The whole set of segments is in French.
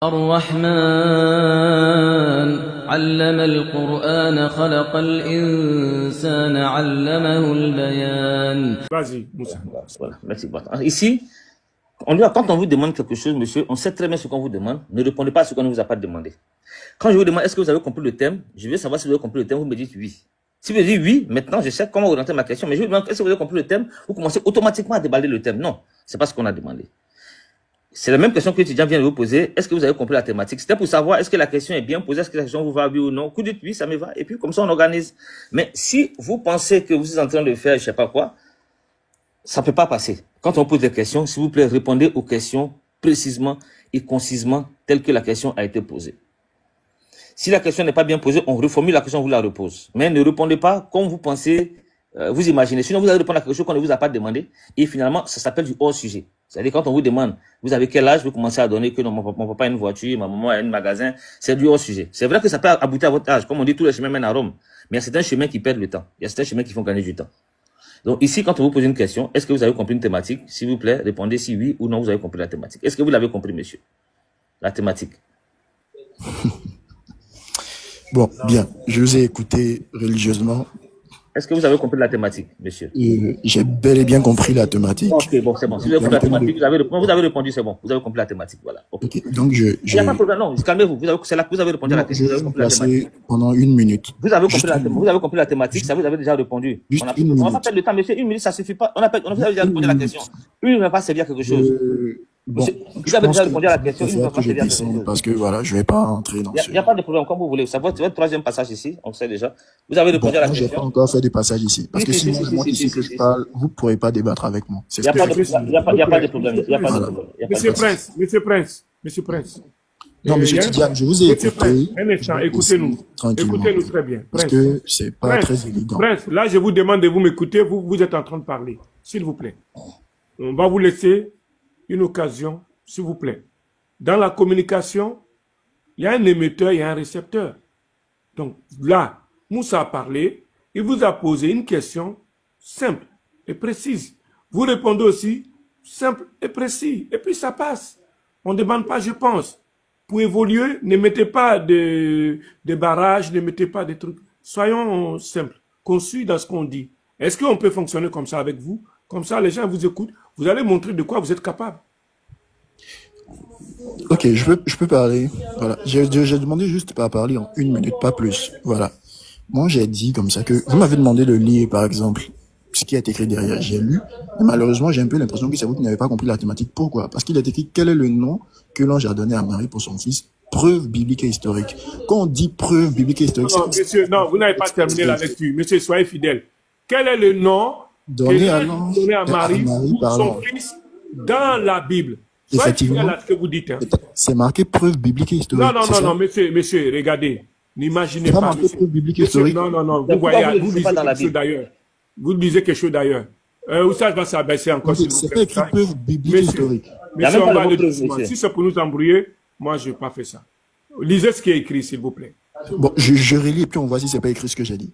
الرحمن علم القرآن خلق الإنسان علمه البيان. Vas-y, Moussa. Voilà, merci. Ici, quand on vous demande quelque chose, monsieur, on sait très bien ce qu'on vous demande. Ne répondez pas à ce qu'on ne vous a pas demandé. Quand je vous demande, est-ce que vous avez compris le thème? Je veux savoir si vous avez compris le thème, vous me dites oui. Si vous dites oui, maintenant je sais comment orienter ma question, mais je vous demande, est-ce que vous avez compris le thème? Vous commencez automatiquement à déballer le thème. Non, c'est pas ce qu'on a demandé. C'est la même question que l'étudiant vient de vous poser. Est-ce que vous avez compris la thématique? C'était pour savoir, est-ce que la question est bien posée? Est-ce que la question vous va, oui ou non? Vous dites oui, ça me va. Et puis, comme ça, on organise. Mais si vous pensez que vous êtes en train de faire, je sais pas quoi, ça peut pas passer. Quand on pose des questions, s'il vous plaît, répondez aux questions précisément et concisement telles que la question a été posée. Si la question n'est pas bien posée, on reformule la question, on vous la repose. Mais ne répondez pas comme vous pensez, vous imaginez. Sinon, vous allez répondre à quelque chose qu'on ne vous a pas demandé. Et finalement, ça s'appelle du hors-sujet. C'est-à-dire, quand on vous demande, vous avez quel âge, vous commencez à donner que non, mon papa a une voiture, ma maman a un magasin. C'est du hors-sujet. C'est vrai que ça peut aboutir à votre âge. Comme on dit, tous les chemins mènent à Rome. Mais il y a certains chemins qui perdent le temps. Il y a certains chemins qui font gagner du temps. Donc ici, quand on vous pose une question, est-ce que vous avez compris une thématique? S'il vous plaît, répondez si oui ou non, vous avez compris la thématique. Est-ce que vous l'avez compris, monsieur? La thématique. Bon, bien. Je vous ai écouté religieusement. Est-ce que vous avez compris la thématique, monsieur? J'ai bel et bien compris la thématique. Ok, bon, c'est bon. Si vous avez compris la thématique, vous avez répondu, c'est bon. Vous avez compris la thématique, voilà. Okay. Donc il n'y a pas de problème, non, calmez-vous. C'est là que vous avez répondu à la question. Je vais vous placer pendant 1 minute. Vous avez compris la thématique, ça vous avez déjà répondu. Juste on n'a pas le temps, monsieur. 1 minute, ça suffit pas. On a déjà répondu à la question. Une ne va pas servir à quelque chose. Bon, vous avez déjà répondu à la question, une ne va pas servir à quelque chose. Parce que voilà, je vais pas entrer dans Il n'y a pas de problème, comme vous voulez. Ça va être votre troisième passage ici, on sait déjà. Vous avez répondu à la question. Je n'ai pas encore fait des passages ici. Parce que si moi je montre ici que je parle, vous ne pourrez pas débattre avec moi. Il n'y a pas de problème. Monsieur Prince. Non, monsieur Tidiane, je vous ai écouté. Un instant, écoutez-nous. Écoutez-nous très bien. Parce que c'est pas très élégant. Prince, là, je vous demande de vous m'écouter. Vous êtes en train de parler. S'il vous plaît. On va vous laisser une occasion, s'il vous plaît. Dans la communication, il y a un émetteur, il y a un récepteur. Donc là, Moussa a parlé, il vous a posé une question simple et précise. Vous répondez aussi simple et précis. Et puis ça passe. On ne demande pas, je pense. Pour évoluer, ne mettez pas de barrages, ne mettez pas de trucs. Soyons simples, conçus dans ce qu'on dit. Est-ce qu'on peut fonctionner comme ça avec vous? Comme ça, les gens vous écoutent. Vous allez montrer de quoi vous êtes capable. Ok, je peux parler. Voilà. J'ai demandé juste à parler en 1 minute, pas plus. Voilà. Moi, j'ai dit comme ça que vous m'avez demandé de lire, par exemple, ce qui est écrit derrière. J'ai lu. Et malheureusement, j'ai un peu l'impression que c'est vous qui n'avez pas compris la thématique. Pourquoi? Parce qu'il est écrit quel est le nom que l'ange a donné à Marie pour son fils. Preuve biblique et historique. Quand on dit preuve biblique et historique, non, monsieur, non, vous n'avez pas terminé la lecture. Monsieur, soyez fidèle. Quel est le nom donné à Marie pour son fils dans la Bible? Soyez fidèle à ce que vous dites. Hein. C'est marqué preuve biblique et historique. Non, monsieur, regardez. N'imaginez pas. Marqué preuve biblique et historique. Non, vous voyez, vous lisez quelque chose d'ailleurs. Vous lisez quelque chose d'ailleurs. Où ça va s'abaisser encore, s'il vous plaît. C'est écrit preuve biblique et historique. Monsieur, on va aller doucement. Si c'est pour nous embrouiller, moi, je n'ai pas fait ça. Lisez ce qui est écrit, s'il vous plaît. Bon, je relis et puis on voit si c'est pas écrit ce que j'ai dit.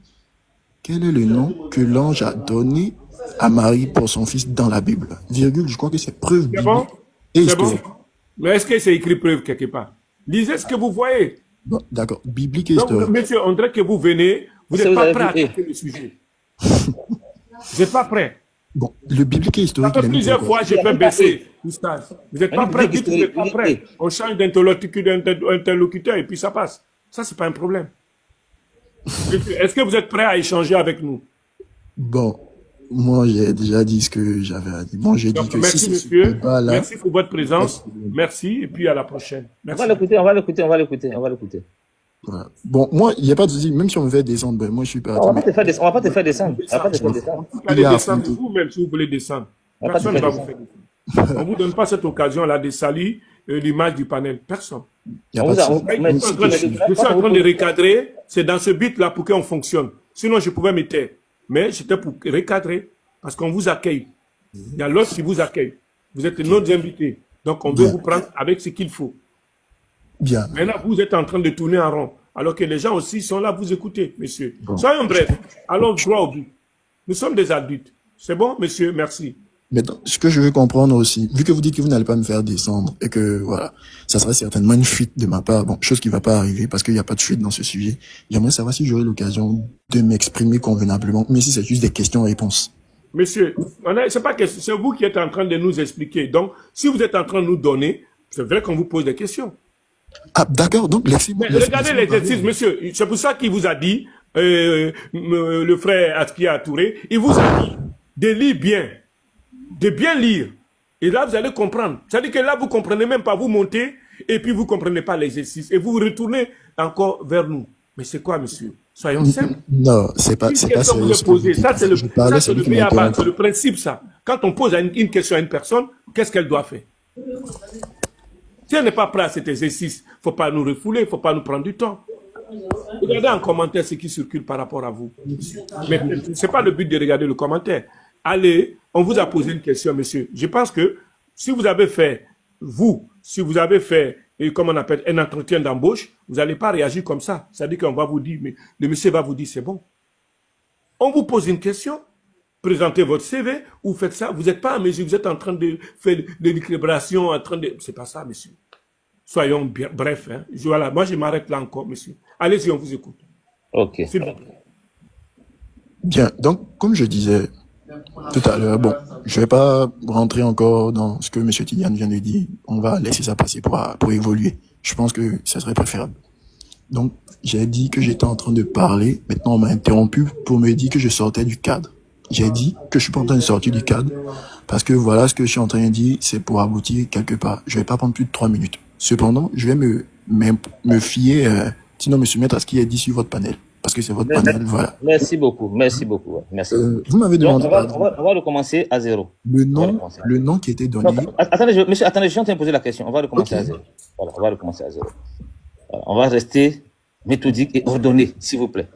Quel est le nom que l'ange a donné à Marie pour son fils dans la Bible? Virgule, je crois que c'est preuve biblique et historique. Bon? Mais est-ce que c'est écrit preuve quelque part? Lisez ce que vous voyez. Bon, d'accord, biblique et historique. Donc, monsieur, on dirait que vous venez, vous n'êtes pas prêt à traiter le sujet. Vous n'êtes pas prêt. Bon, le biblique et historique. Ça fait plusieurs fois, je peux baisser. Vous n'êtes pas prêt, dites que vous n'êtes pas prêt. On change d'interlocuteur et puis ça passe. Ça, c'est pas un problème. Est-ce que vous êtes prêt à échanger avec nous? Bon, moi, j'ai déjà dit ce que j'avais à dire. Bon, j'ai dit que merci, si monsieur. Merci pour votre présence. Merci, et puis à la prochaine. Merci. On va l'écouter. Voilà. Bon, moi, il n'y a pas de souci. Même si on me fait descendre, ben, moi, je suis pas. On va pas te faire descendre. Vous allez descendre vous-même si vous voulez descendre. Personne ne va vous faire descendre. On ne vous donne pas cette occasion-là de salir l'image du panel. Personne. Je suis en train de recadrer. C'est dans ce but-là pour qu'on fonctionne. Sinon, je pouvais me taire. Mais c'était pour recadrer. Parce qu'on vous accueille. Il y a l'autre qui vous accueille. Vous êtes nos invités. Donc, on veut vous prendre avec ce qu'il faut. Bien. Maintenant, vous êtes en train de tourner en rond. Alors que les gens aussi sont là, vous écoutez, monsieur. Bon. Soyons brefs. Allons droit au but. Nous sommes des adultes. C'est bon, monsieur? Merci. Mais ce que je veux comprendre aussi, vu que vous dites que vous n'allez pas me faire descendre et que voilà, ça sera certainement une fuite de ma part, bon, chose qui va pas arriver parce qu'il n'y a pas de fuite dans ce sujet. J'aimerais savoir si j'aurai l'occasion de m'exprimer convenablement, mais si c'est juste des questions-réponses. Monsieur, c'est pas que c'est vous qui êtes en train de nous expliquer. Donc, si vous êtes en train de nous donner, c'est vrai qu'on vous pose des questions. Ah, d'accord, donc Mais regardez l'exercice, monsieur. C'est pour ça qu'il vous a dit, le frère Askia Touré, il vous a dit de lire bien, de bien lire. Et là, vous allez comprendre. C'est-à-dire que là, vous ne comprenez même pas, vous montez, et puis vous ne comprenez pas l'exercice. Et vous retournez encore vers nous. Mais c'est quoi, monsieur? Soyons simples. Non, c'est pas sérieux. Ça, c'est le principe, ça. Quand on pose une question à une personne, qu'est-ce qu'elle doit faire? Si elle n'est pas prête à cet exercice, il ne faut pas nous refouler, il ne faut pas nous prendre du temps. Regardez en commentaire ce qui circule par rapport à vous. Mais ce n'est pas le but de regarder le commentaire. Allez, on vous a posé une question, monsieur. Je pense que si vous avez fait, comment on appelle, un entretien d'embauche, vous n'allez pas réagir comme ça. C'est-à-dire qu'on va vous dire, mais le monsieur va vous dire, c'est bon. On vous pose une question, présentez votre CV, vous faites ça, vous n'êtes pas à mesure, vous êtes en train de faire de l'équilibration, c'est pas ça, monsieur. Soyons bien, bref, hein. Voilà, moi je m'arrête là encore, monsieur. Allez-y, on vous écoute. Ok. Bien, donc, comme je disais tout à l'heure, bon, je vais pas rentrer encore dans ce que M. Tidiane vient de dire. On va laisser ça passer pour évoluer. Je pense que ça serait préférable. Donc, j'ai dit que j'étais en train de parler. Maintenant, on m'a interrompu pour me dire que je sortais du cadre. J'ai dit que je suis pas en train de sortir du cadre parce que voilà ce que je suis en train de dire, c'est pour aboutir quelque part. Je vais pas prendre plus de 3 minutes. Cependant, je vais me fier, sinon me soumettre à ce qui est dit sur votre panel. Parce que c'est votre panel, voilà. Merci beaucoup, merci beaucoup. Ouais, merci. Vous m'avez demandé. Donc, on va recommencer à zéro. Le nom qui était donné. Non, attendez, monsieur, je suis en train de poser la question. On va recommencer à zéro. Voilà, on va recommencer à zéro. Voilà, on va rester méthodique et ordonné, s'il vous plaît.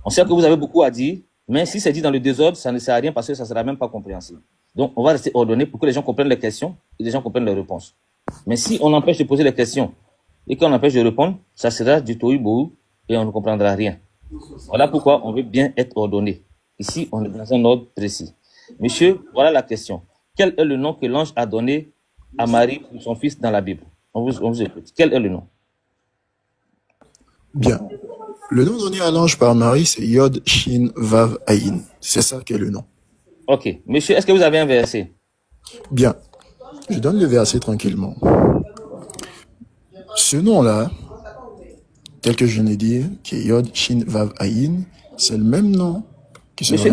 On sait que vous avez beaucoup à dire, mais si c'est dit dans le désordre, ça ne sert à rien parce que ça ne sera même pas compréhensible. Donc, on va rester ordonné pour que les gens comprennent les questions et les gens comprennent les réponses. Mais si on empêche de poser les questions et qu'on empêche de répondre, ça sera du tohu-bohu et on ne comprendra rien. Voilà pourquoi on veut bien être ordonné. Ici, on est dans un ordre précis. Monsieur, voilà la question. Quel est le nom que l'ange a donné à Marie pour son fils dans la Bible? On vous écoute. Quel est le nom? Bien. Le nom donné à l'ange par Marie, c'est Yod Shin Vav Ayin. C'est ça qui est le nom. Ok. Monsieur, est-ce que vous avez un verset? Bien. Je donne le verset tranquillement. Ce nom-là, tel que je viens de dire, qui est Yod Shin Vav Ayin, c'est le même nom qui se Monsieur,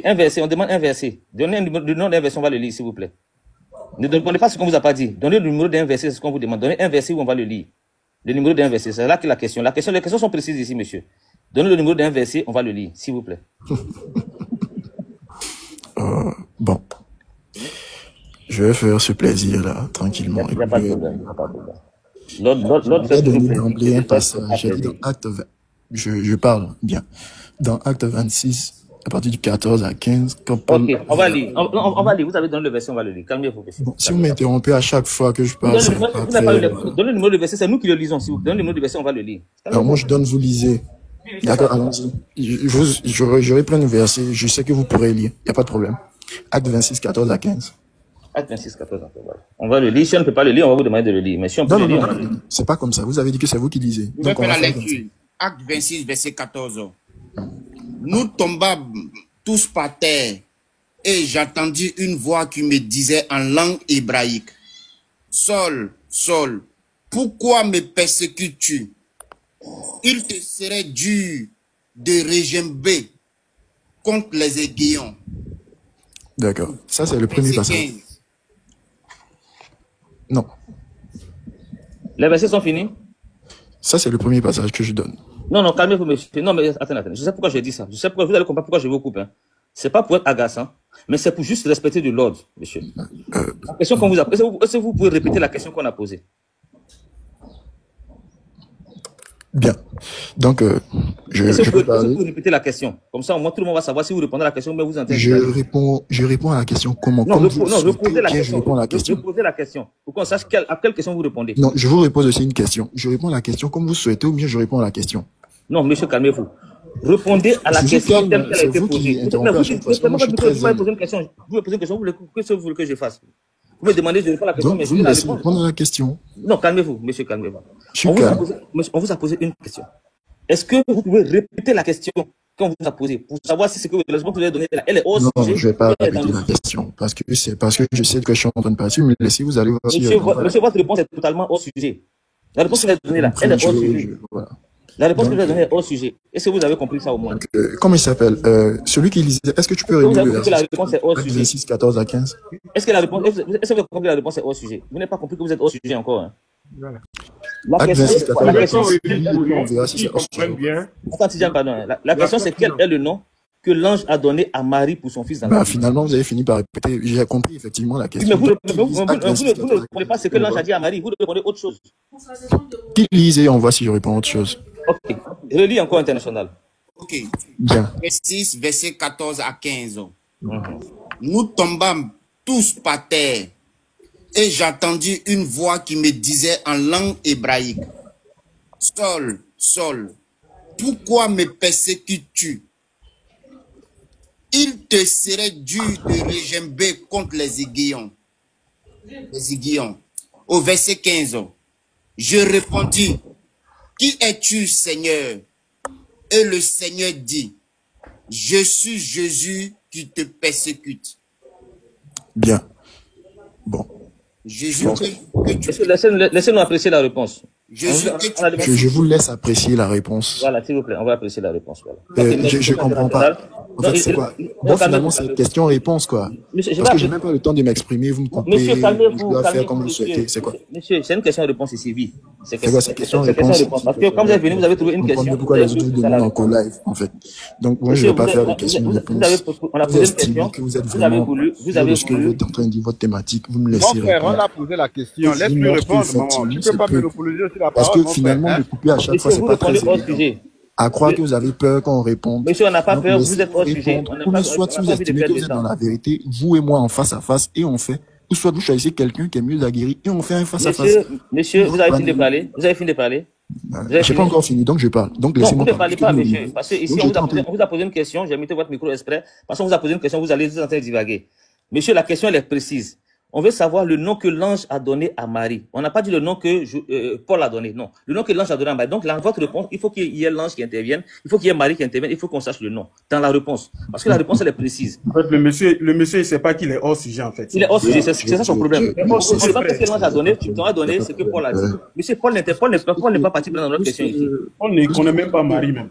un verset, on demande un verset. Donnez le nom d'un verset, on va le lire, s'il vous plaît. Ne donnez pas ce qu'on vous a pas dit. Donnez le numéro d'un verset, c'est ce qu'on vous demande. Donnez un verset où on va le lire. Le numéro d'un verset, c'est là que la question. Les questions sont précises ici, monsieur. Donnez le numéro d'un verset, on va le lire, s'il vous plaît. Bon. Je vais faire ce plaisir-là, tranquillement. Il n'y a pas de problème. L'autre fait d'emblée un passage. J'ai dit dans Acte 20. Je parle bien. Dans Acte 26, à partir du 14 à 15, quand Paul... Ok, on va lire. On va lire. Vous avez donné le verset, on va le lire. Calmez-vous, monsieur. Bon, si vous m'interrompez à chaque fois que je parle, c'est pas très... Donnez le numéro de verset, c'est nous qui le lisons. Si vous donnez le numéro de verset, on va le lire. Alors moi, je donne, vous lisez. D'accord, allons-y. Je reprends le verset, je sais que vous pourrez lire. Il n'y a pas de problème. Acte 26, 14 à 15. Acte 26, 14 à 15. On va le lire. Si on ne peut pas le lire, on va vous demander de le lire. Mais si on peut le lire, non. C'est pas comme ça. Vous avez dit que c'est vous qui lisez. Je vais faire la lecture. Acte 26, verset 14. Nous tombâmes tous par terre et j'entendis une voix qui me disait en langue hébraïque: Saul, Saul, pourquoi me persécutes-tu? Il te serait dur de régember contre les aiguillons. D'accord. Ça, c'est le premier passage. 15. Non. Les versets sont finis? Ça, c'est le premier passage que je donne. Non, calmez-vous, monsieur. Non, mais attendez. Je sais pourquoi j'ai dit ça. Je sais pourquoi, vous allez comprendre pourquoi je vous coupe. Hein. C'est pas pour être agaçant, mais c'est pour juste respecter de l'ordre, monsieur. La question qu'on vous a posée, est-ce que vous pouvez répéter la question qu'on a posée? Bien. Donc, je peux parler. Vous répétez la question. Comme ça, au moins, tout le monde va savoir si vous répondez à la question, mais vous entendez. Je réponds à la question comment. Non, je posais la question. Je réponds à la question. Je posais la question. Pour qu'on sache à quelle question vous répondez. Non, je vous repose aussi une question. Je réponds à la question comme vous souhaitez ou bien je réponds à la question. Non, monsieur, calmez-vous. Répondez à la Monsieur question telle Calme, qu'elle a c'est été vous qui posée. interrompez à chaque fois. Moi, je suis très Vous m'avez zen. posé une question. Vous me posez une question. Qu'est-ce que vous voulez que je fasse? Vous me demandez, je réponds à la question, Donc, mais vous je vais me la laissez répondre. répondre à la question. Non, calmez-vous, monsieur, calmez-vous. Je suis calme. On vous a posé une question. Est-ce que vous pouvez répéter la question qu'on vous a posée pour savoir si ce que la réponse que vous avez donnée, elle est hors Non, sujet? je vais pas Elle est dans répéter le la sujet. question parce que c'est parce que je sais que je suis en train de partir. Mais laissez, vous allez voir si je Monsieur, réponds pas. monsieur, votre réponse est totalement hors sujet. La réponse que vous avez donnée là, elle est hors sujet. Voilà. La réponse que Donc, vous avez donnée est hors sujet. Est-ce que vous avez compris ça au moins? comment il s'appelle celui qui lisait. Est-ce que tu peux Est-ce que vous relire avez le compris que la verset réponse est hors Acte sujet? 26, 14 à 15? Est-ce que la réponse, est-ce que vous avez compris que la réponse est hors sujet? Vous n'avez pas compris que vous êtes hors sujet encore. Hein? Voilà. La Acte question, 26, 14 la à question, 15. On verra si Ils c'est hors comprennent sujet. bien. attends, Tidjane, pardon. La question, c'est quel est le nom que l'ange a donné à Marie pour son fils dans la Bah, Bible? finalement, vous avez fini par répéter. J'ai compris effectivement la Oui, question. mais Qui lise Acte 26, vous ne 14 à répondez pas 15? ce que l'ange a dit à Marie, vous répondez autre chose. Qui lise et on voit si je réponds à autre chose. Ok. Relis encore international. Ok. Bien. 6, verset 14 à 15. Nous tombâmes tous par terre et j'entendis une voix qui me disait en langue hébraïque, Saul, Saul, pourquoi me persécutes-tu? Il te serait dû de regimber contre les aiguillons. Les aiguillons. Au verset 15, je répondis, qui es-tu, Seigneur? Et le Seigneur dit, je suis Jésus qui te persécute. Bien. Bon. Jésus Bon. que tu Laissez-nous apprécier la réponse. Jésus que tu Je vous laisse apprécier la réponse. Voilà, s'il vous plaît, on va apprécier la réponse. Voilà. Je comprends pas. En fait, c'est quoi? Bon, finalement, c'est question-réponse, quoi. Monsieur, Parce que j'ai même pas le temps de m'exprimer, vous me coupez, Monsieur, je calmez-vous, dois faire calmez-vous, comme vous monsieur. souhaitez. C'est quoi? Monsieur, c'est une question-réponse ici, oui. C'est quoi, c'est question-réponse? Parce que quand vous êtes venu, vous avez trouvé une Je comprends question. mieux pourquoi les autres vous demandent encore live, en fait. Donc, moi, je Monsieur, vais pas vous faire avez- de questions-réponses. on a Vous posé une estimez question. que vous êtes Vous avez vraiment voulu, vous sûr avez de ce que vous voulu. êtes en train de dire, votre thématique, vous me laissez Mon frère, on répondre. a posé la question. Et Laisse-lui je note répondre, que, maman. Tu effectivement, peux pas c'est peu. monopoliser sur la Parce parole, que mon finalement, frère. me couper à chaque fois, Monsieur, c'est vous pas très répondez hors évident. sujet. À croire que vous avez peur qu'on réponde. Monsieur, on n'a pas Donc, peur, vous laissez-nous êtes hors sujet. répondre. On n'a Ou pas, bien soit on si n'a vous pas envie de estimez que perdre vous de êtes dans temps. la vérité, vous et moi en face à face et on fait. Ou soit vous choisissez quelqu'un qui est mieux aguerri et on fait un face à face. Monsieur, vous avez fini de parler. Vous avez fini de parler. Vous avez J'ai pas fini. encore fini, donc je parle. Donc Non, vous laissez-moi ne parler. parlez pas, monsieur. Parce que ici, Donc, on j'étais en train- vous a posé une question. J'ai mis votre micro exprès. Parce qu'on vous a posé une question, vous allez en train de divaguer. Monsieur, la question, elle est précise. On veut savoir le nom que l'ange a donné à Marie. On n'a pas dit le nom que Paul a donné. Non. Le nom que l'ange a donné à Marie. Donc, votre réponse, il faut qu'il y ait l'ange qui intervienne. Il faut qu'il y ait Marie qui intervienne. Il faut qu'on sache le nom dans la réponse. Parce que la réponse, elle est précise. En fait, le monsieur, il sait pas qu'il est hors sujet, en fait. Il est hors sujet. C'est ça son problème. hors sujet. On ne sait pas ce que l'ange a donné. Tu t'auras donné ce que Paul a dit. Monsieur, Paul n'est pas parti dans notre question ici. On ne connaît même pas Marie, même.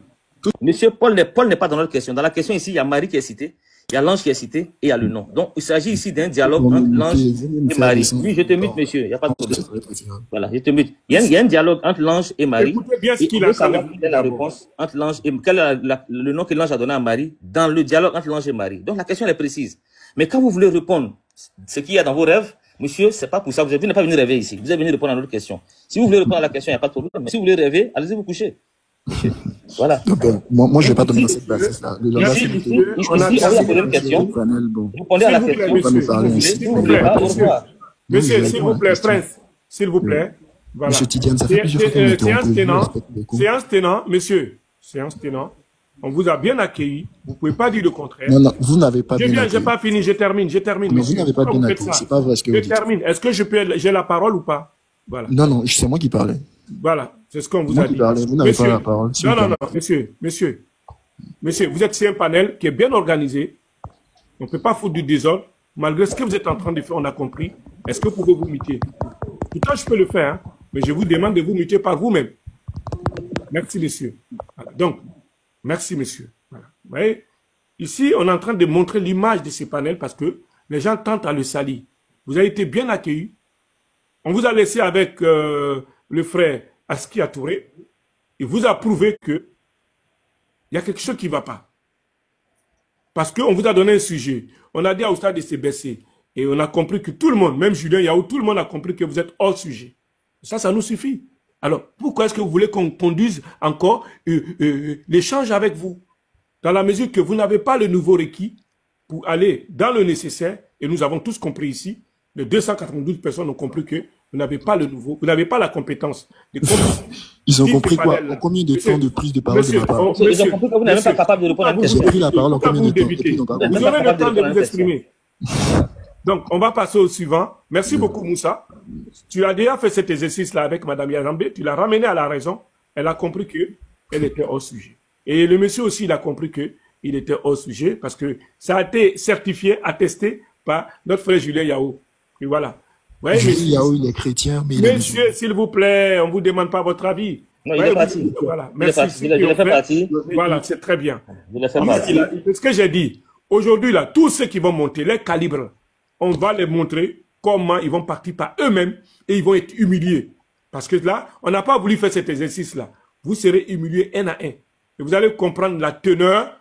Monsieur, Paul n'est pas dans notre question. Dans la question ici, il y a Marie qui est citée, il y a l'ange qui est cité et il y a le nom. Donc, il s'agit ici d'un dialogue entre l'ange et Marie. Oui, je te mute, monsieur, il n'y a pas de problème. Voilà, je te mute. Il y a un dialogue entre l'ange et Marie. Écoutez bien ce Et qu'il on veut a savoir dit. quelle est la réponse entre l'ange et quel est le nom que l'ange a donné à Marie dans le dialogue entre l'ange et Marie. Donc, la question elle est précise. Mais quand vous voulez répondre ce qu'il y a dans vos rêves, monsieur, c'est pas pour ça. Vous n'êtes pas venu rêver ici. Vous êtes venu répondre à notre question. Si vous voulez répondre à la question, il n'y a pas de problème. Mais si vous voulez rêver, allez-y vous coucher. Voilà. Donc, moi, je vais pas donner cette bassesse-là. Le langage, Ici, c'est on a posé une question. bon. Vous répondez à la S'il vous plaît, question. monsieur. Si vous voulez pas, au revoir. Monsieur, s'il vous plaît, Prince, s'il vous plaît. Voilà. Monsieur Tidiane, ça fait plusieurs fois qu'on m'interrompt. Séance tenant, Respectez beaucoup. séance tenant, monsieur, séance tenant, on vous a bien accueilli, vous ne pouvez pas dire le contraire. Non, non, vous n'avez pas Je bien viens, accueilli. j'ai pas fini, je termine. Non, vous monsieur. n'avez pas Pourquoi bien vous faites accueilli. ça C'est pas vrai ce que Je vous dites. termine. Est-ce que j'ai la parole ou pas? Voilà. Non, non, c'est moi qui parlais. Voilà, c'est ce qu'on vous Moi a qui dit. parlais, vous n'avez pas la parole. s'il Non, vous non, plaît. non, monsieur, vous êtes sur un panel qui est bien organisé. On ne peut pas foutre du désordre. Malgré ce que vous êtes en train de faire, on a compris. Est-ce que vous pouvez vous muter? Pourtant, je peux le faire, hein, mais je vous demande de vous muter par vous-même. Merci, monsieur. Voilà. Donc, merci, monsieur. Voilà. Vous voyez, ici, on est en train de montrer l'image de ce panel parce que les gens tentent à le salir. Vous avez été bien accueillis. On vous a laissé avec le frère Aski Atouré. Il vous a prouvé que il y a quelque chose qui ne va pas. Parce qu'on vous a donné un sujet. On a dit à Oustad de se baisser. Et on a compris que tout le monde, même Julien Yaou, tout le monde a compris que vous êtes hors sujet. Ça nous suffit. Alors, pourquoi est-ce que vous voulez qu'on conduise encore l'échange avec vous? Dans la mesure que vous n'avez pas le nouveau requis pour aller dans le nécessaire, et nous avons tous compris ici, les 292 personnes ont compris que Vous n'avez pas le nouveau, vous n'avez pas la compétence. Ils ont compris quoi? En combien de temps de prise de parole de ma part? Ils ont compris que vous n'êtes même pas capable de répondre à une question. J'ai pris la parole en combien de temps? Et puis, donc, Vous aurez le temps de vous exprimer. Donc, on va passer au suivant. Merci beaucoup, Moussa. Tu as déjà fait cet exercice-là avec Madame Yazambé. Tu l'as ramené à la raison. Elle a compris qu'elle était hors sujet. Et le monsieur aussi, il a compris qu'il était hors sujet parce que ça a été certifié, attesté par notre frère Julien Yao. Et voilà. Ouais, Julien Yao, il est chrétien, mais monsieur, s'il vous plaît, on ne vous demande pas votre avis. Non, il est parti. Voilà. Merci. Il a fait partie. Voilà, c'est très bien. Il a fait partie. C'est ce que j'ai dit. Aujourd'hui, là, tous ceux qui vont monter, les calibres, on va les montrer comment ils vont partir par eux-mêmes et ils vont être humiliés. Parce que là, on n'a pas voulu faire cet exercice-là. Vous serez humiliés un à un. Et vous allez comprendre la teneur,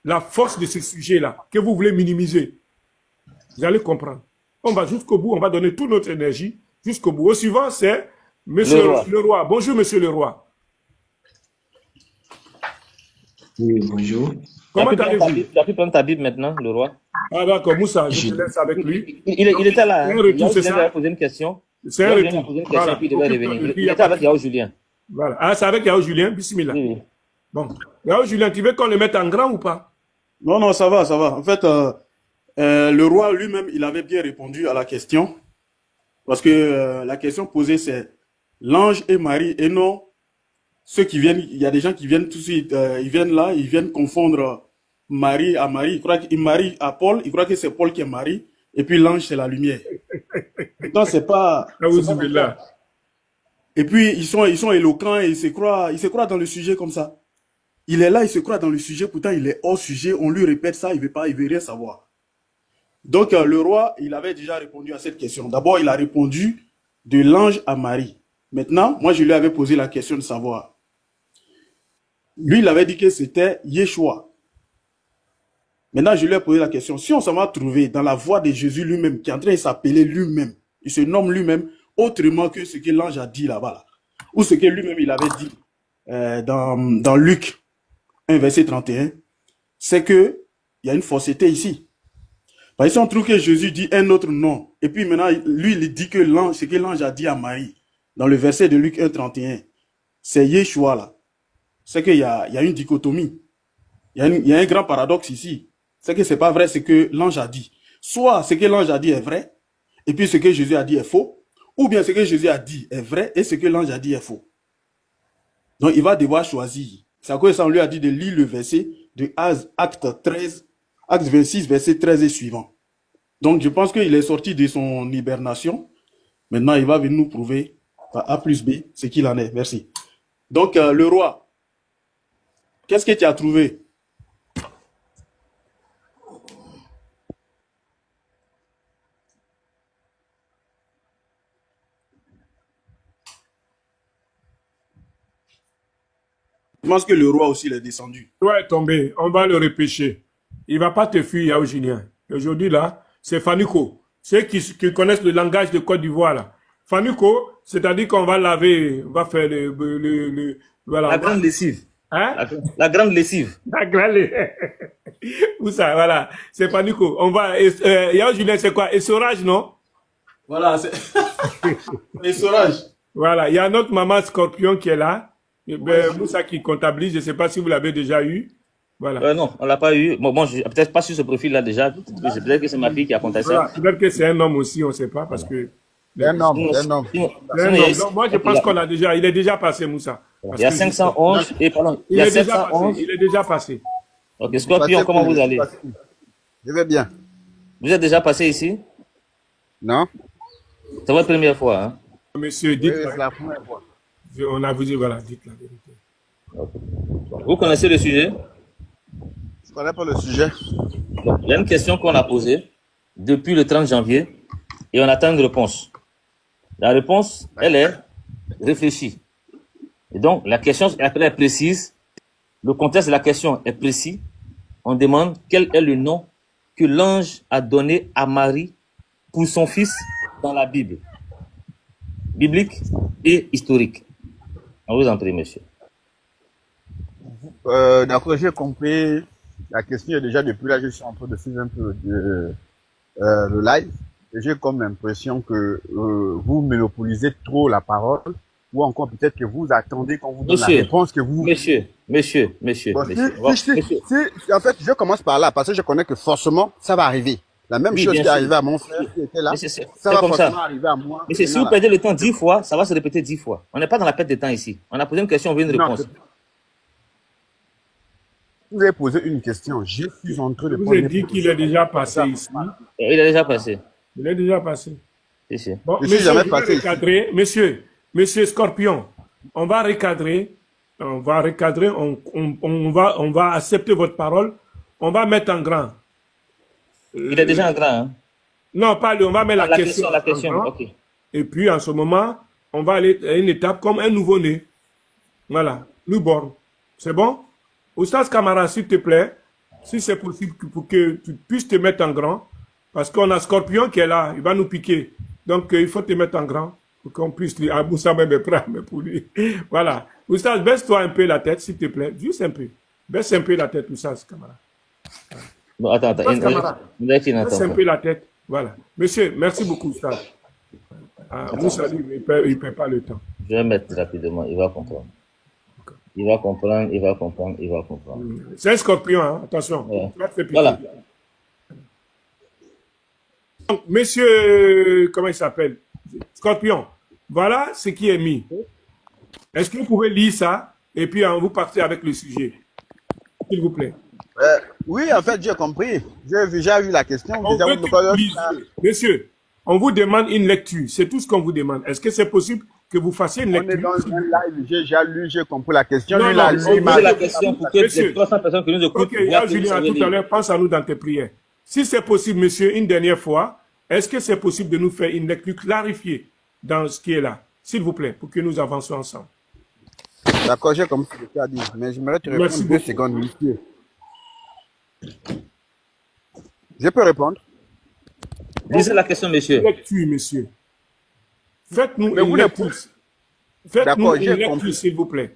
la force de ce sujet-là que vous voulez minimiser. Vous allez comprendre. On va jusqu'au bout, on va donner toute notre énergie jusqu'au bout. Au suivant, c'est Monsieur le Roi. Bonjour, Monsieur le Roi. Oui, bonjour. Comment allez-vous? Tu as pu prendre ta Bible maintenant, le Roi? Ah d'accord, Moussa, je te laisse avec lui. Il était là. Un retour, c'est ça. Il a posé une question. C'est un retour. Il a posé une question et puis il devait revenir. Il était avec Yao Julien. Voilà. Ah, c'est avec Yao Julien, bismillah. Oui. Bon. Yao Julien, tu veux qu'on le mette en grand ou pas? Non, non, ça va, ça va. En fait, le roi lui-même, il avait bien répondu à la question. Parce que la question posée, c'est l'ange et Marie, et non ceux qui viennent. Il y a des gens qui viennent tout de suite, ils viennent là, ils viennent confondre Marie à Marie. Ils croient qu'il Marie à Paul, ils croient que c'est Paul qui est Marie, et puis l'ange, c'est la lumière. Donc, c'est pas. Et puis, ils sont éloquents et ils se croient dans le sujet comme ça. Il est là, il se croit dans le sujet, pourtant il est hors sujet, on lui répète ça, il veut rien savoir. Donc, le roi, il avait déjà répondu à cette question. D'abord, il a répondu de l'ange à Marie. Maintenant, moi, je lui avais posé la question de savoir. Lui, il avait dit que c'était Yeshua. Maintenant, je lui ai posé la question. Si on s'en va trouver dans la voix de Jésus lui-même, qui est en train de s'appeler lui-même, il se nomme lui-même autrement que ce que l'ange a dit là-bas, là, ou ce que lui-même il avait dit dans Luc 1, verset 31, c'est que il y a une fausseté ici. Parce que si on trouve que Jésus dit un autre nom, et puis maintenant, lui, il dit que ce que l'ange a dit à Marie, dans le verset de Luc 1, 31, c'est Yeshua là. C'est qu'il y a une dichotomie. Il y a un grand paradoxe ici. C'est que c'est pas vrai ce que l'ange a dit. Soit ce que l'ange a dit est vrai, et puis ce que Jésus a dit est faux, ou bien ce que Jésus a dit est vrai, et ce que l'ange a dit est faux. Donc il va devoir choisir. C'est à cause ça, on lui a dit de lire le verset de Acte 26, verset 13 et suivant. Donc je pense qu'il est sorti de son hibernation. Maintenant, il va venir nous prouver par A plus B ce qu'il en est. Merci. Donc, le roi, qu'est-ce que tu as trouvé? Je pense que le roi aussi il est descendu. Toi est tombé, on va le repêcher. Il ne va pas te fuir, Yao Julien. Aujourd'hui, là, c'est Fanuco. Ceux qui connaissent le langage de Côte d'Ivoire, là. Fanuco, c'est-à-dire qu'on va laver, on va faire voilà. La grande lessive. Hein? La grande lessive. La grande lessive. Où ça, voilà. C'est Fanuco. On va, Yao Julien, c'est quoi? Essorage, non? Voilà, c'est l'essorage. Voilà, il y a notre maman Scorpion qui est là. Moussa qui comptabilise, je ne sais pas si vous l'avez déjà eu. Voilà. Non, on ne l'a pas eu. Bon, peut-être pas sur ce profil-là déjà. Peut-être que c'est ma fille qui a contacté ça. Voilà. Peut-être que c'est un homme aussi, on ne sait pas, parce que... C'est un homme, c'est un homme. Donc, moi, je pense qu'on l'a déjà... Il est déjà passé, Moussa. Il y a 511 et pardon. Il y a 711. Il est déjà passé. Ok, Scorpion, comment vous allez? Je vais bien. Vous êtes déjà passé ici? Non? C'est votre première fois, hein? Monsieur, dites... C'est la première fois. On a vous dit, voilà, dites la vérité. Okay. Vous connaissez le sujet? Je ne connais pas le sujet. Donc, il y a une question qu'on a posée depuis le 30 janvier et on attend une réponse. La réponse, elle est réfléchie. Et donc, la question est précise. Le contexte de la question est précis. On demande quel est le nom que l'ange a donné à Marie pour son fils dans la Bible. Biblique et historique. On vous en prie, monsieur. D'accord, j'ai compris. La question est déjà depuis là, je suis en train de suivre un peu le live. j'ai comme l'impression que vous monopolisez trop la parole, ou encore peut-être que vous attendez qu'on vous donne la réponse que vous... Monsieur. En fait, je commence par là, parce que je connais que forcément, ça va arriver. La même chose qui est arrivée à mon frère qui était là, ça va forcément arriver à moi. Mais si vous perdez le temps 10 fois, ça va se répéter 10 fois. On n'est pas dans la perte de temps ici. On a posé une question, on veut une réponse. Vous avez posé une question. Je suis en train de... Vous avez dit qu'il est déjà passé ici. Il est déjà passé. Il est déjà passé. Si. Bon, monsieur Scorpion, on va recadrer. On va accepter votre parole. On va mettre en grand. Il est déjà en grand, hein? Non, pas lui, on va mettre la question. La question, ok. Et puis, en ce moment, on va aller à une étape comme un nouveau-né. Voilà, newborn. C'est bon? Oustaz Camara, s'il te plaît, si c'est possible pour que tu puisses te mettre en grand, parce qu'on a Scorpion qui est là, il va nous piquer. Donc, il faut te mettre en grand pour qu'on puisse lui... Ah, Moussa même est prêt, mais pour lui. Voilà. Oustaz, baisse-toi un peu la tête, s'il te plaît. Juste un peu. Baisse un peu la tête, Oustaz Camara. Bon, attends. Baisse un peu la tête. Voilà. Monsieur, merci beaucoup, Oustaz. Moussa, lui, il ne perd pas le temps. Je vais mettre rapidement, il va comprendre. Il va comprendre. C'est un Scorpion, hein? Attention. Ouais. Voilà. Donc, monsieur, comment il s'appelle? Scorpion. Voilà ce qui est mis. Est-ce que vous pouvez lire ça et puis vous partez avec le sujet? S'il vous plaît. Oui, en fait, j'ai compris. J'ai déjà vu la question. Monsieur, on vous demande une lecture. C'est tout ce qu'on vous demande. Est-ce que c'est possible que vous fassiez une lecture? On est dans un live. J'ai déjà lu, j'ai compris la question. Non, on pose la question pour que les 300 personnes qui nous écoutent... Ok, Julien, tout à l'heure, pense à nous dans tes prières. Si c'est possible, monsieur, une dernière fois, est-ce que c'est possible de nous faire une lecture clarifiée dans ce qui est là? S'il vous plaît, pour que nous avancions ensemble. D'accord, j'ai compris ce que tu as dit. Mais j'aimerais te répondre 2 secondes, monsieur. Je peux répondre? Lisez la question, monsieur. Lecture, monsieur. Faites-nous une lecture. Faites-nous une lecture, s'il vous plaît.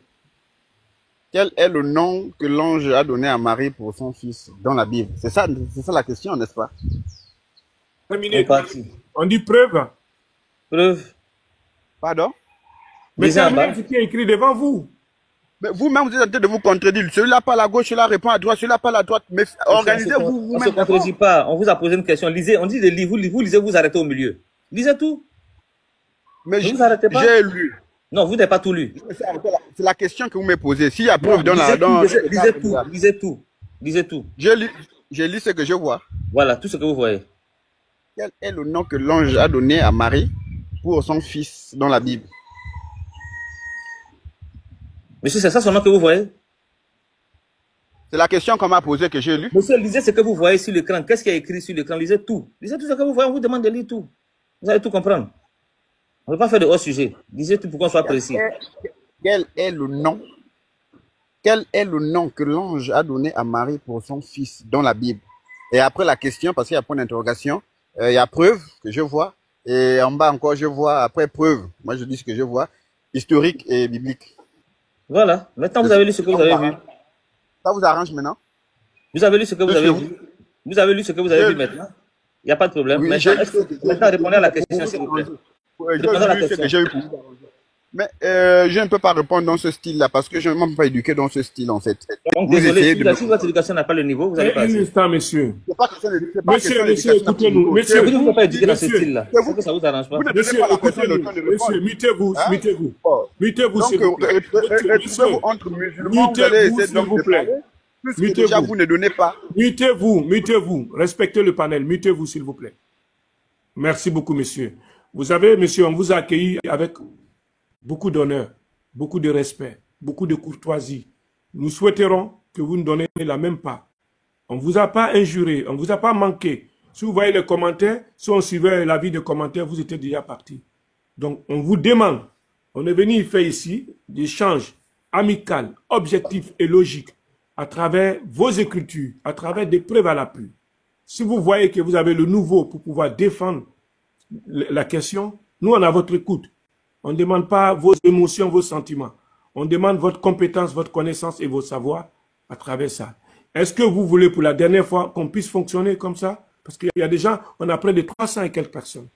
Quel est le nom que l'ange a donné à Marie pour son fils dans la Bible? C'est ça la question, n'est-ce pas? On dit preuve. Preuve. Pardon? Mais c'est ce qui est écrit devant vous. Mais vous-même, vous êtes en train de vous contredire. Celui-là parle à gauche, celui-là répond à droite, celui-là parle à droite. Mais organisez-vous. On ne se contredit pas. On vous a posé une question. Lisez. On dit de lire. Vous lisez, vous arrêtez au milieu. Lisez tout. Mais je vous arrêtez pas. J'ai lu. Non, vous n'avez pas tout lu. C'est la question que vous me posez. S'il y a preuve dans la... Lisez tout. J'ai lu ce que je vois. Voilà, tout ce que vous voyez. Quel est le nom que l'ange a donné à Marie pour son fils dans la Bible? Monsieur, c'est ça son nom que vous voyez? C'est la question qu'on m'a posée que j'ai lue. Monsieur, lisez ce que vous voyez sur l'écran. Qu'est-ce qui est écrit sur l'écran? Lisez tout. Lisez tout ce que vous voyez. On vous demande de lire tout. Vous allez tout comprendre. On ne peut pas faire de hors sujet. Lisez tout pour qu'on soit précis. Quel est le nom que l'ange a donné à Marie pour son fils dans la Bible? Et après la question, parce qu'il y a point d'interrogation, il y a preuve que je vois. Et en bas encore, je vois après preuve. Moi, je dis ce que je vois. Historique et biblique. Voilà. Maintenant, vous avez lu ce que vous avez vu. Ça vous arrange maintenant? Vous avez lu ce que vous avez vu. Vous avez lu ce que vous avez vu maintenant. Il n'y a pas de problème. Oui, maintenant, répondez à la question, s'il vous plaît. Répondez à la question. Mais je ne peux pas répondre dans ce style-là parce que je ne m'ai pas éduqué dans ce style, en fait. Donc, désolé, si votre éducation n'a pas le niveau, vous allez pas. Un instant, monsieur. Monsieur, écoutez-nous. Monsieur, vous ne pouvez pas éduquer dans ce style-là. C'est que ça vous arrange pas. Monsieur, écoutez-nous. Mettez-vous, s'il vous plaît. Retrouvez-vous entre musulmans, vous allez essayer de parler. Déjà, vous ne donnez pas. Mutez-vous. Respectez le panel. Mutez-vous, s'il vous plaît. Merci beaucoup, monsieur. Vous savez, monsieur, on vous a accueilli avec beaucoup d'honneur, beaucoup de respect, beaucoup de courtoisie. Nous souhaiterons que vous nous donnez la même part. On ne vous a pas injuré, on ne vous a pas manqué. Si vous voyez les commentaires, si on suivait l'avis des commentaires, vous étiez déjà parti. Donc, on vous demande, on est venu faire ici des échanges amicaux, objectifs et logiques à travers vos écritures, à travers des preuves à l'appui. Si vous voyez que vous avez le nouveau pour pouvoir défendre la question, nous, on a votre écoute. On ne demande pas vos émotions, vos sentiments. On demande votre compétence, votre connaissance et vos savoirs à travers ça. Est-ce que vous voulez pour la dernière fois qu'on puisse fonctionner comme ça? Parce qu'il y a des gens, on a près de 300 et quelques personnes.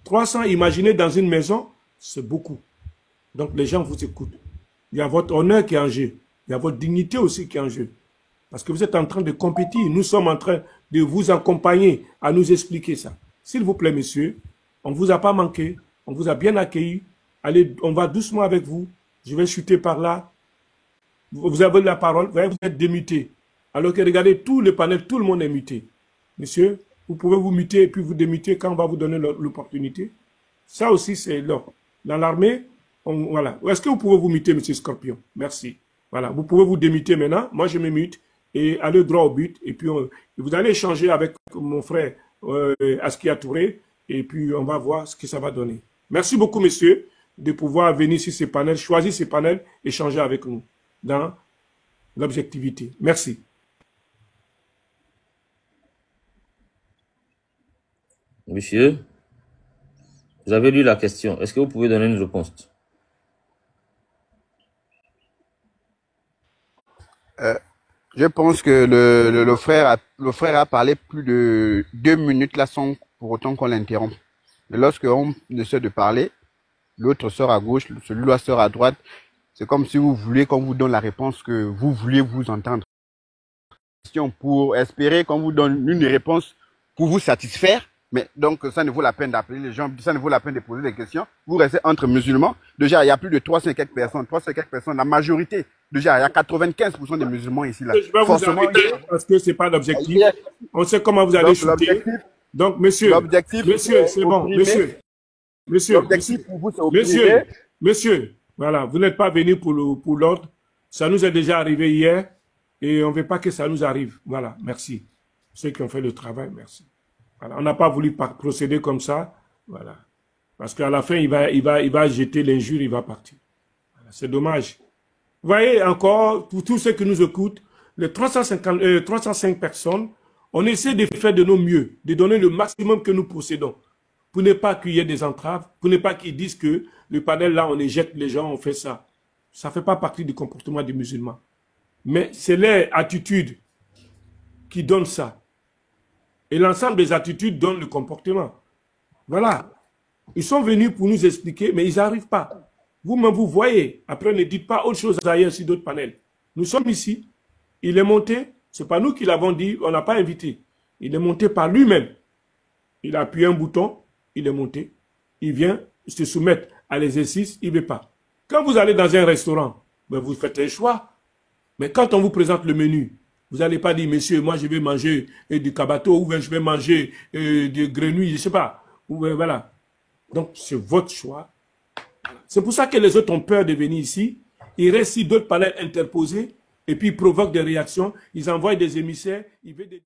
300, imaginez dans une maison, c'est beaucoup. Donc les gens vous écoutent. Il y a votre honneur qui est en jeu. Il y a votre dignité aussi qui est en jeu. Parce que vous êtes en train de compétir. Nous sommes en train de vous accompagner à nous expliquer ça. S'il vous plaît, messieurs, on ne vous a pas manqué. On vous a bien accueilli. Allez, on va doucement avec vous. Je vais chuter par là. Vous avez la parole. Vous êtes démuté. Alors que regardez, tout le panel, tout le monde est muté. Monsieur, vous pouvez vous muter et puis vous démuter quand on va vous donner l'opportunité. Ça aussi, c'est là. Dans l'armée, voilà. Est-ce que vous pouvez vous muter, monsieur Scorpion? Merci. Voilà. Vous pouvez vous démuter maintenant. Moi, je me mute et aller droit au but. Et puis, vous allez échanger avec mon frère Askia Touré. Et puis, on va voir ce que ça va donner. Merci beaucoup, messieurs, de pouvoir venir sur ces panels, choisir ces panels, échanger avec nous dans l'objectivité. Merci. Monsieur, vous avez lu la question. Est-ce que vous pouvez donner une réponse? Je pense que le frère a parlé plus de 2 minutes là sans pour autant qu'on l'interrompe. Mais lorsque on essaie de parler, l'autre sort à gauche, celui-là sort à droite. C'est comme si vous vouliez qu'on vous donne la réponse que vous vouliez vous entendre. Pour espérer qu'on vous donne une réponse pour vous satisfaire. Mais donc, ça ne vaut la peine d'appeler les gens, ça ne vaut la peine de poser des questions. Vous restez entre musulmans. Déjà, il y a plus de 300 et quelques personnes. 300 et quelques personnes, la majorité. Déjà, il y a 95% des musulmans ici. Là. Je vais vous arrêter parce que ce n'est pas l'objectif. On sait comment vous allez shooter. Donc, monsieur, c'est bon. Monsieur, voilà, vous n'êtes pas venu pour l'ordre. Ça nous est déjà arrivé hier et on ne veut pas que ça nous arrive. Voilà, merci. Ceux qui ont fait le travail, merci. Voilà, on n'a pas voulu procéder comme ça. Voilà. Parce qu'à la fin, il va jeter l'injure, il va partir. Voilà, c'est dommage. Vous voyez encore, pour tous ceux qui nous écoutent, les 305 personnes, on essaie de faire de nos mieux, de donner le maximum que nous possédons, pour ne pas qu'il y ait des entraves, pour ne pas qu'ils disent que le panel là, on éjecte les gens, on fait ça. Ça ne fait pas partie du comportement des musulmans. Mais c'est leur attitude qui donne ça. Et l'ensemble des attitudes donnent le comportement. Voilà. Ils sont venus pour nous expliquer, mais ils n'arrivent pas. Vous-même, vous voyez. Après, ne dites pas autre chose ailleurs sur d'autres panels. Nous sommes ici. Il est monté. Ce n'est pas nous qui l'avons dit. On n'a pas invité. Il est monté par lui-même. Il a appuyé un bouton. Il est monté. Il vient se soumettre à l'exercice. Il ne veut pas. Quand vous allez dans un restaurant, ben vous faites un choix. Mais quand on vous présente le menu, vous n'allez pas dire, monsieur, moi je vais manger du cabato ou je vais manger des grenouilles, je ne sais pas. Voilà. Donc, c'est votre choix. C'est pour ça que les autres ont peur de venir ici. Ils restent sur d'autres panels interposés et puis ils provoquent des réactions. Ils envoient des émissaires. Ils veulent des...